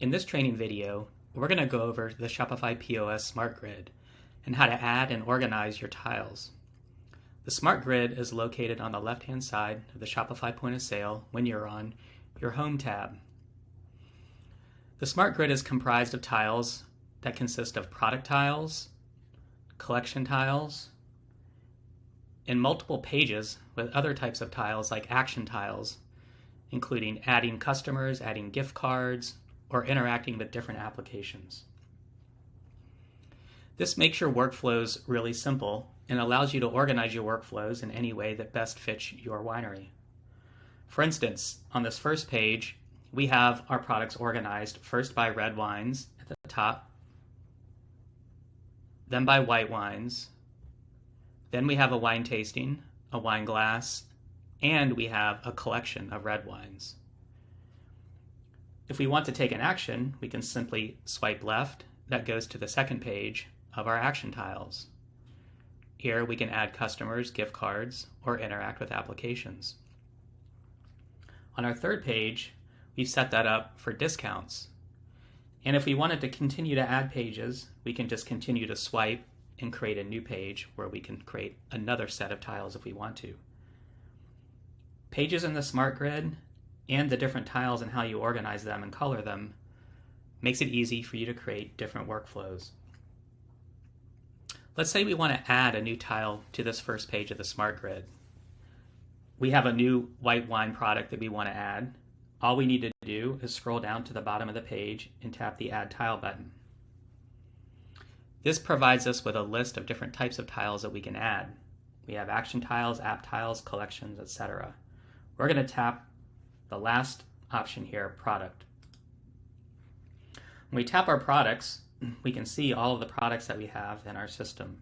In this training video, we're going to go over the Shopify POS Smart Grid and how to add and organize your tiles. The Smart Grid is located on the left-hand side of the Shopify point of sale when you're on your Home tab. The Smart Grid is comprised of tiles that consist of product tiles, collection tiles, and multiple pages with other types of tiles like action tiles, including adding customers, adding gift cards, or interacting with different applications. This makes your workflows really simple and allows you to organize your workflows in any way that best fits your winery. For instance, on this first page, we have our products organized first by red wines at the top, then by white wines, then we have a wine tasting, a wine glass, and we have a collection of red wines. If we want to take an action, we can simply swipe left. That goes to the second page of our action tiles. Here we can add customers, gift cards, or interact with applications. On our third page, we've set that up for discounts. And if we wanted to continue to add pages, we can just continue to swipe and create a new page where we can create another set of tiles if we want to. Pages in the Smart Grid and the different tiles and how you organize them and color them makes it easy for you to create different workflows. Let's say we want to add a new tile to this first page of the Smart Grid. We have a new white wine product that we want to add. All we need to do is scroll down to the bottom of the page and tap the Add Tile button. This provides us with a list of different types of tiles that we can add. We have action tiles, app tiles, collections, etc. We're going to tap the last option here, Product. When we tap our products, we can see all of the products that we have in our system.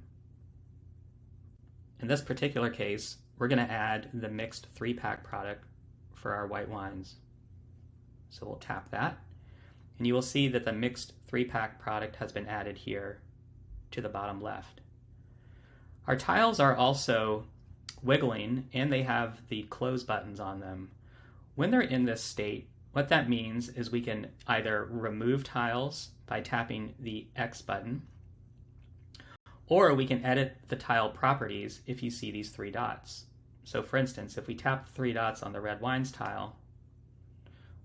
In this particular case, we're going to add the mixed 3-pack product for our white wines. So we'll tap that, and you will see that the mixed 3-pack product has been added here to the bottom left. Our tiles are also wiggling, and they have the close buttons on them. When they're in this state, what that means is we can either remove tiles by tapping the X button, or we can edit the tile properties if you see these 3 dots. So for instance, if we tap the 3 dots on the red wines tile,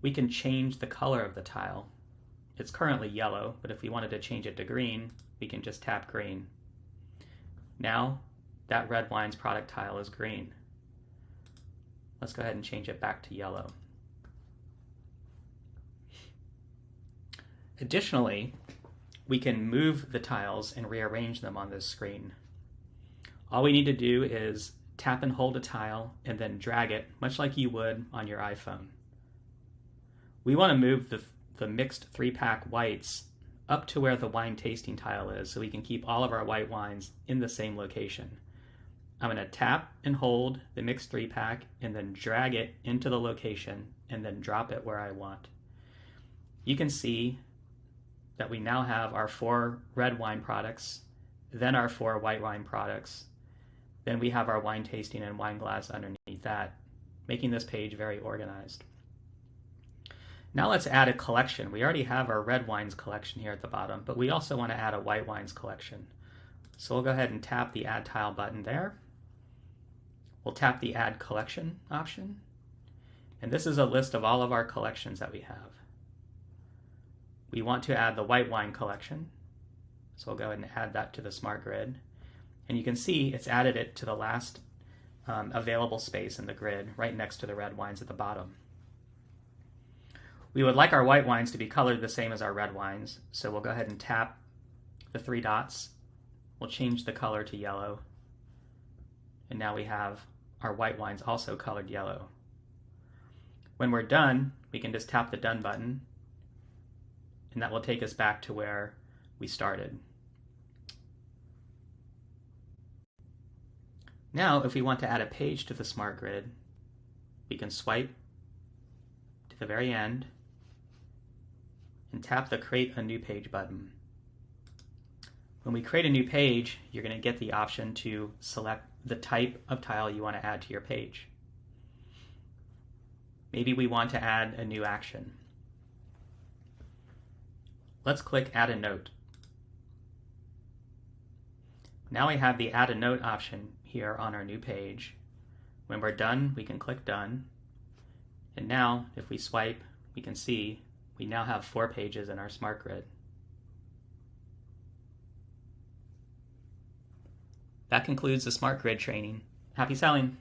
we can change the color of the tile. It's currently yellow, but if we wanted to change it to green, we can just tap green. Now that red wines product tile is green. Let's go ahead and change it back to yellow. Additionally, we can move the tiles and rearrange them on this screen. All we need to do is tap and hold a tile and then drag it, much like you would on your iPhone. We want to move the mixed 3-pack whites up to where the wine tasting tile is so we can keep all of our white wines in the same location. I'm going to tap and hold the mixed 3-pack and then drag it into the location and then drop it where I want. You can see that we now have our 4 red wine products, then our 4 white wine products, then we have our wine tasting and wine glass underneath that, making this page very organized. Now let's add a collection. We already have our red wines collection here at the bottom, but we also want to add a white wines collection. So we'll go ahead and tap the Add Tile button there. We'll tap the Add Collection option, and this is a list of all of our collections that we have. We want to add the white wine collection, so we'll go ahead and add that to the Smart Grid. And you can see it's added it to the last available space in the grid, right next to the red wines at the bottom. We would like our white wines to be colored the same as our red wines, so we'll go ahead and tap the 3 dots. We'll change the color to yellow, and now we have our white wines also colored yellow. When we're done, we can just tap the Done button, and that will take us back to where we started. Now, if we want to add a page to the Smart Grid, we can swipe to the very end and tap the Create a New Page button. When we create a new page, you're going to get the option to select the type of tile you want to add to your page. Maybe we want to add a new action. Let's click Add a Note. Now we have the Add a Note option here on our new page. When we're done, we can click Done. And now, if we swipe, we can see we now have 4 pages in our Smart Grid. That concludes the Smart Grid training. Happy selling!